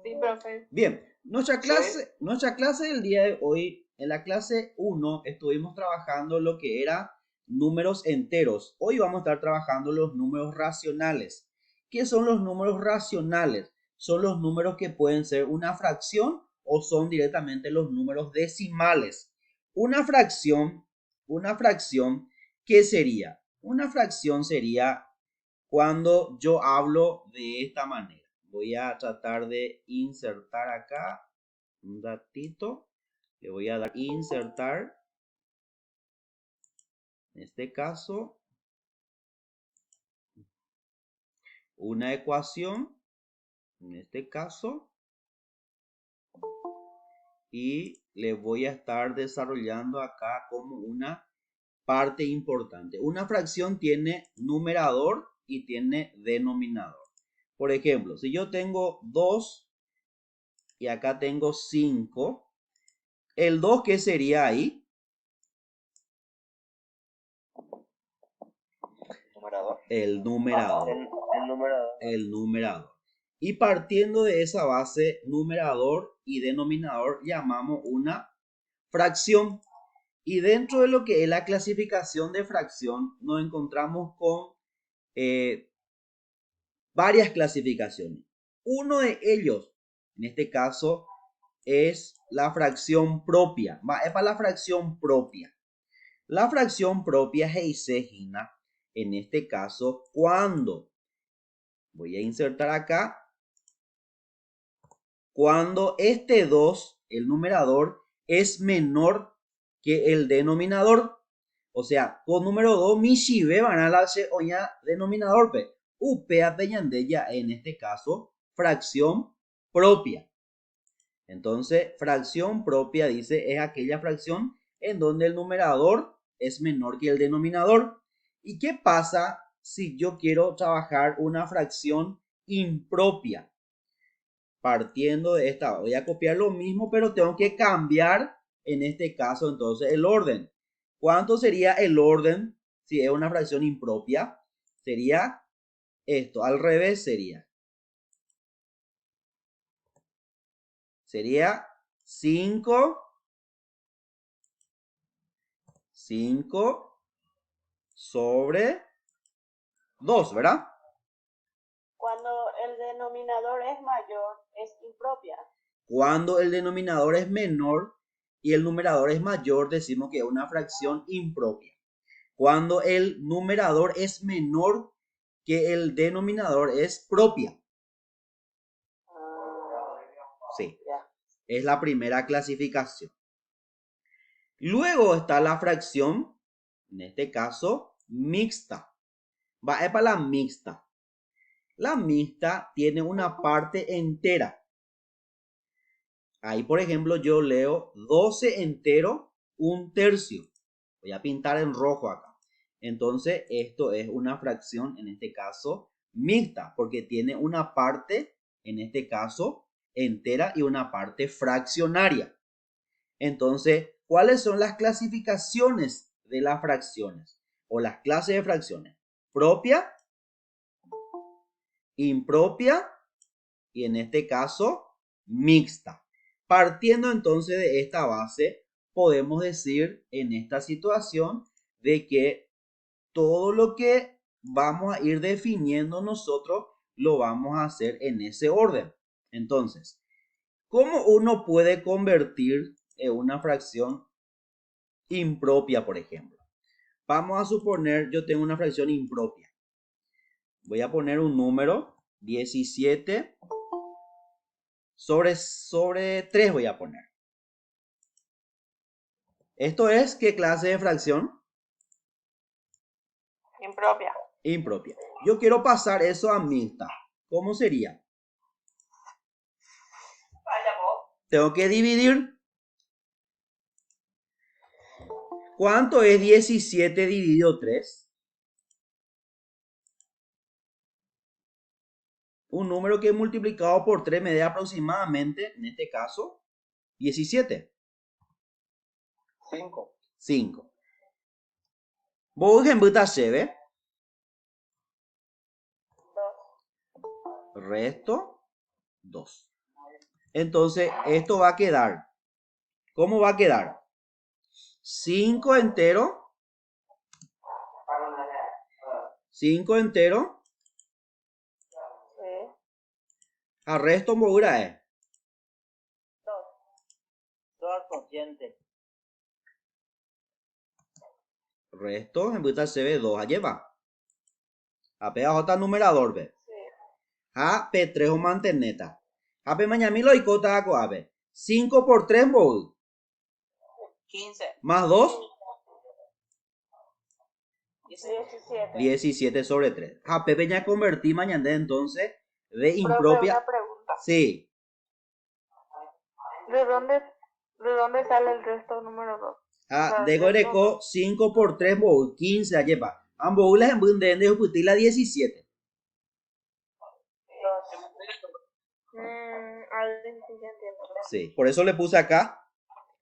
Sí, profe. Bien, Sí. nuestra clase del día de hoy, en la clase 1 estuvimos trabajando lo que era números enteros. Hoy vamos a estar trabajando los números racionales. ¿Qué son los números racionales? Son los números que pueden ser una fracción o son directamente los números decimales. Una fracción, ¿qué sería? Una fracción sería cuando yo hablo de esta manera. Voy a tratar de insertar acá un ratito. Le voy a dar insertar. En este caso, una ecuación. En este caso. Y le voy a estar desarrollando acá como una parte importante. Una fracción tiene numerador y tiene denominador. Por ejemplo, si yo tengo 2 y acá tengo 5, ¿el 2 qué sería ahí? Numerador. El numerador. El numerador. El numerador. Y partiendo de esa base, numerador y denominador llamamos una fracción. Y dentro de lo que es la clasificación de fracción, nos encontramos con varias clasificaciones. Uno de ellos, en este caso, es la fracción propia. Es para la fracción propia. La fracción propia es en este caso, cuando, voy a insertar acá, cuando este 2, el numerador, es menor que el denominador. O sea, con número 2, mi shibe van a darse oña denominador, pe. Upea peñandella, en este caso, fracción propia. Entonces, fracción propia, dice, es aquella fracción en donde el numerador es menor que el denominador. ¿Y qué pasa si yo quiero trabajar una fracción impropia? Partiendo de esta, voy a copiar lo mismo, pero tengo que cambiar, en este caso, entonces, el orden. ¿Cuánto sería el orden si es una fracción impropia? Sería esto, al revés sería 5 sobre 2, ¿verdad? Cuando el denominador es mayor, es impropia. Cuando el denominador es menor y el numerador es mayor, decimos que es una fracción impropia. Cuando el numerador es menor que el denominador es propia. Sí, es la primera clasificación. Luego está la fracción, en este caso, mixta. Es para la mixta. La mixta tiene una parte entera. Ahí, por ejemplo, yo leo 12 entero, un tercio. Voy a pintar en rojo acá. Entonces, esto es una fracción, en este caso, mixta, porque tiene una parte, en este caso, entera y una parte fraccionaria. Entonces, ¿cuáles son las clasificaciones de las fracciones? O las clases de fracciones. Propia, impropia y en este caso, mixta. Partiendo entonces de esta base, podemos decir en esta situación de que todo lo que vamos a ir definiendo nosotros lo vamos a hacer en ese orden. Entonces, ¿cómo uno puede convertir en una fracción impropia, por ejemplo? Vamos a suponer yo tengo una fracción impropia. Voy a poner un número, 17 sobre 3 voy a poner. ¿Esto es qué clase de fracción? Impropia. Impropia. Yo quiero pasar eso a mixta. ¿Cómo sería? Tengo que dividir. ¿Cuánto es 17 dividido 3? Un número que multiplicado por 3 me da aproximadamente, en este caso, 17. 5. 5. Vos ejemplo lleve. Resto 2. Entonces, esto va a quedar. ¿Cómo va a quedar? 5 entero. 5 entero. Sí. Al resto moura es. 2. 2 al cociente. Resto en vuelta se ve 2. Allí va. Apea J numerador ve. Sí. A P3 o manteneta. A P mañamilo y cota a coabe. 5 por 3 mol. 15. Más 2. 17. 17 sobre 3. A P peña convertí mañana entonces de Profe, impropia. una pregunta. Sí. ¿De dónde sale el resto número 2? A de Goreco 5 por 3 mol. 15 allí va. Ambos las en bunde de Jupitila 17. Ahí sí ya entiendo. Sí. Por eso le puse acá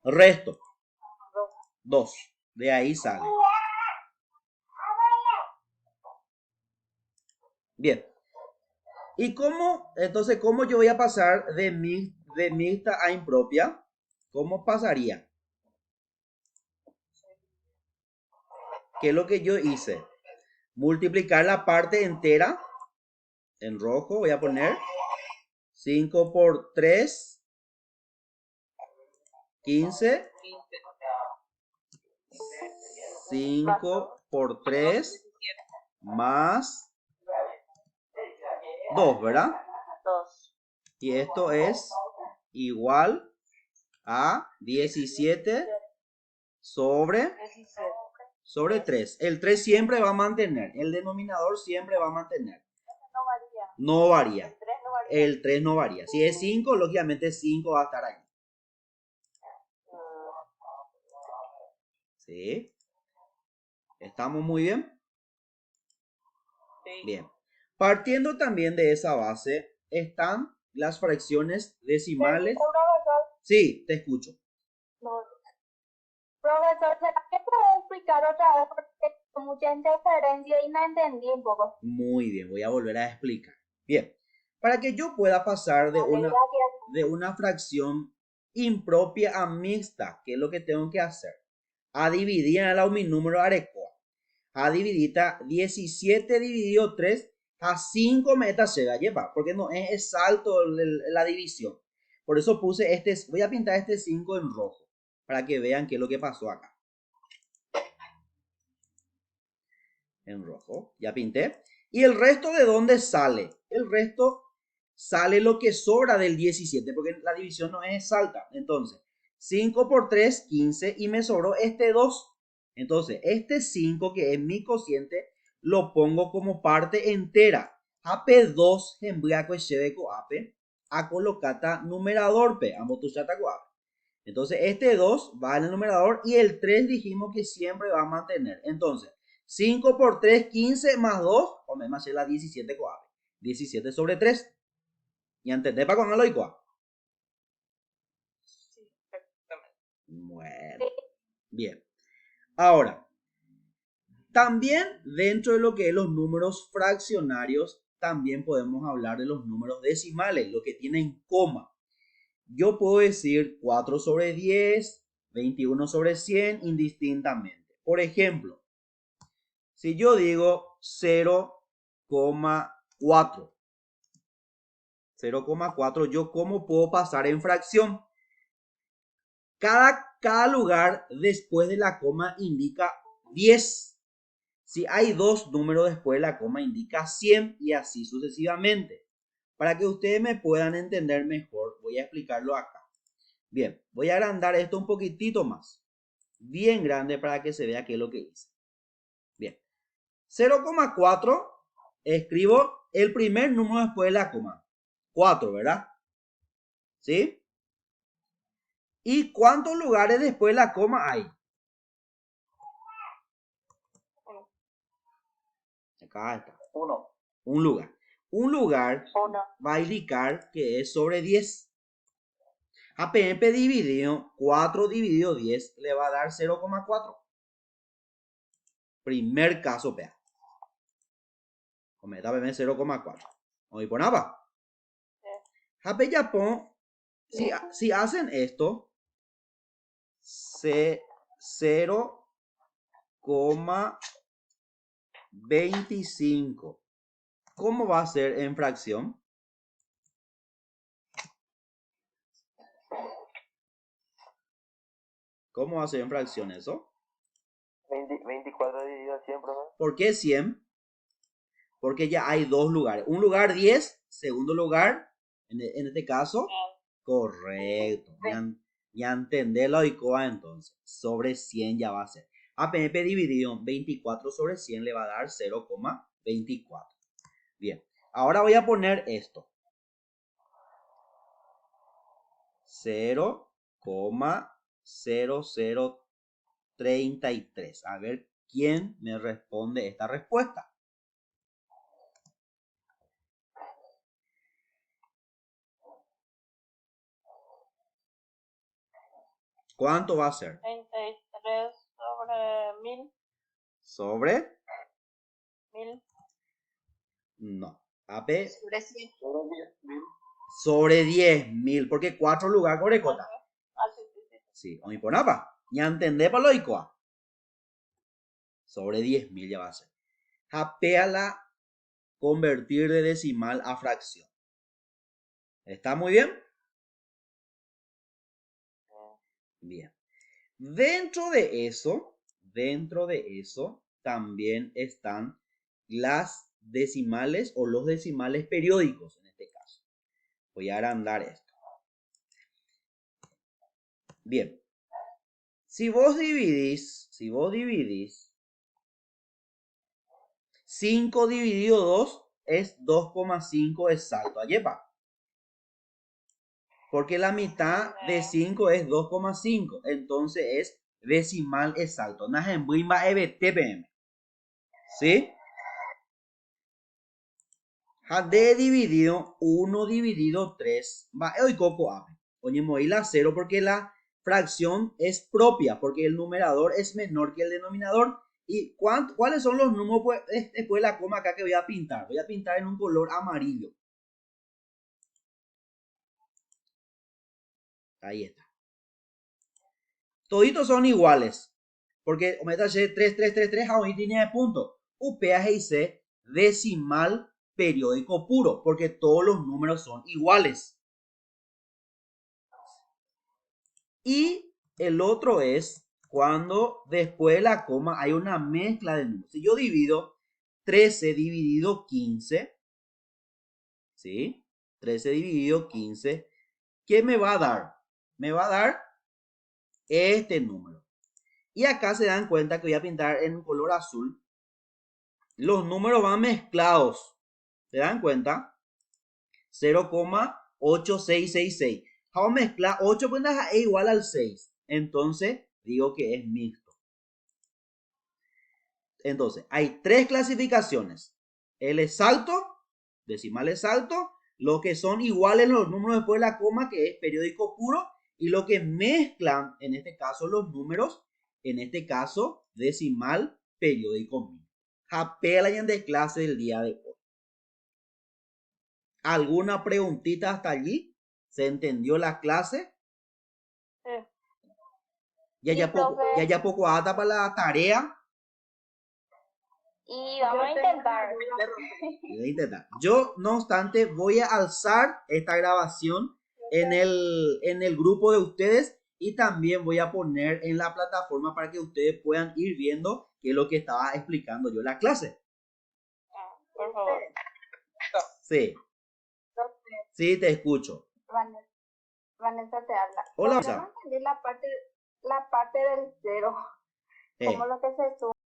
resto. 2. 2. De ahí sale. Bien. ¿Y cómo? Entonces, ¿cómo yo voy a pasar de mixta a impropia? ¿Cómo pasaría? ¿Qué es lo que yo hice? Multiplicar la parte entera. En rojo voy a poner 5 por 3, 15. 5 por 3 más 2, ¿verdad? 2. Y esto es igual a 17 sobre 17. 3. El 3 siempre va a mantener. El denominador siempre va a mantener. No varía. No varía. El 3 no varía. El 3 no varía. Si es 5, lógicamente 5 va a estar ahí. ¿Sí? ¿Estamos muy bien? Sí. Bien. Partiendo también de esa base, están las fracciones decimales. Profesor, Sí, te escucho. no. Profesor, ¿será que puede explicar otra vez? Porque tengo mucha interferencia y no entendí un poco. Muy bien, voy a volver a explicar. Bien, para que yo pueda pasar Vale, gracias. de una fracción impropia a mixta, ¿qué es lo que tengo que hacer? A dividir en el número arecoa. A dividir 17 dividido 3 a 5 metas se va a llevar, porque no es exacto la división. Por eso puse voy a pintar este 5 en rojo, para que vean qué es lo que pasó acá. En rojo, ya pinté. ¿Y el resto de dónde sale? El resto sale lo que sobra del 17, porque la división no es exacta. Entonces, 5 por 3, 15, y me sobró este 2. Entonces, este 5, que es mi cociente, lo pongo como parte entera. AP2 en blanco cheveco AP, a colocata numerador P, ambos tu chata AP. Entonces, este 2 va en el numerador y el 3 dijimos que siempre va a mantener. Entonces, 5 por 3, 15 más 2, o me más la 17 coabe. 17 sobre 3. ¿Y entendés para con el coabe? Sí, exactamente. Bueno, bien. Ahora, también dentro de lo que es los números fraccionarios, también podemos hablar de los números decimales, lo que tienen coma. Yo puedo decir 4 sobre 10, 21 sobre 100 indistintamente. Por ejemplo, si yo digo 0,4, 0,4, ¿yo cómo puedo pasar en fracción? Cada lugar después de la coma indica 10. Si hay dos números después de la coma indica 100 y así sucesivamente. Para que ustedes me puedan entender mejor, voy a explicarlo acá. Bien, voy a agrandar esto un poquitito más. Bien grande para que se vea qué es lo que hice. Bien. 0,4, escribo el primer número después de la coma. 4, ¿verdad? ¿Sí? ¿Y cuántos lugares después de la coma hay? Acá está. 1. Un lugar. Un lugar 1. va a indicar que es sobre 10. APM dividido 4 dividido 10 le va a dar 0,4. Primer caso, vea. Cometa PM 0,4. Hoy por nada. AP Japón Si hacen esto, 0,25. ¿Cómo va a ser en fracción? ¿Cómo va a ser en fracción eso? 24 dividido 100, profe. ¿Por qué 100? Porque ya hay dos lugares. Un lugar 10, segundo lugar, en este caso, correcto. Ya entendé la ICOA entonces. Sobre 100 ya va a ser. APP dividido 24 sobre 100 le va a dar 0,24. Bien. Ahora voy a poner esto. 0,0033. A ver quién me responde esta respuesta. ¿Cuánto va a ser? 33 sobre 1000. ¿Sobre? 1000. No. AP Sobre 100. sobre 10.000. Porque 4 lugares corecota. Ah, sí. Sí, o mi ponapa. Ya entendé para lo ICOA. Sobre 10.000 ya va a ser. Apéala convertir de decimal a fracción. ¿Está muy bien? Bien. Dentro de eso también están las decimales o los decimales periódicos en este caso. Voy a agrandar esto. Bien. Si vos dividís 5 dividido 2 es 2,5 exacto. Ayepa. Porque la mitad de 5 es 2,5. Entonces es decimal exacto. Najembuimba EBTPM. ¿Sí? Jade dividido 1 dividido 3. Va hoy coco ape. Oye, la 0 porque la fracción es propia. Porque el numerador es menor que el denominador. ¿Y cuáles son los números después de la coma acá que voy a pintar? Voy a pintar en un color amarillo. Ahí está. Toditos son iguales. Porque ometa 3333 a hoy tiene de punto. UPAGIC decimal periódico puro. Porque todos los números son iguales. Y el otro es cuando después de la coma hay una mezcla de números. Si yo divido 13 dividido 15, ¿sí? 13 dividido 15, ¿qué me va a dar? Me va a dar este número. Y acá se dan cuenta que voy a pintar en color azul. Los números van mezclados. ¿Se dan cuenta? 0,8666. Vamos a mezclar 8 pues es igual al 6. Entonces digo que es mixto. Entonces, hay tres clasificaciones. El exacto, decimal exacto, lo que son iguales los números después de la coma, que es periódico puro, y lo que mezclan, en este caso, los números, en este caso, decimal periódico mínimo. Apelayan de clase del día de hoy. ¿Alguna preguntita hasta allí? ¿Se entendió la clase? Sí. Ya poco ata para la tarea. Y vamos a intentar. Yo, no obstante, voy a alzar esta grabación en el grupo de ustedes y también voy a poner en la plataforma para que ustedes puedan ir viendo qué es lo que estaba explicando yo en la clase. Por favor. Sí. Sí, te escucho. Vanessa te habla. Hola, Yo no entendí la parte del cero. Como lo que se suma.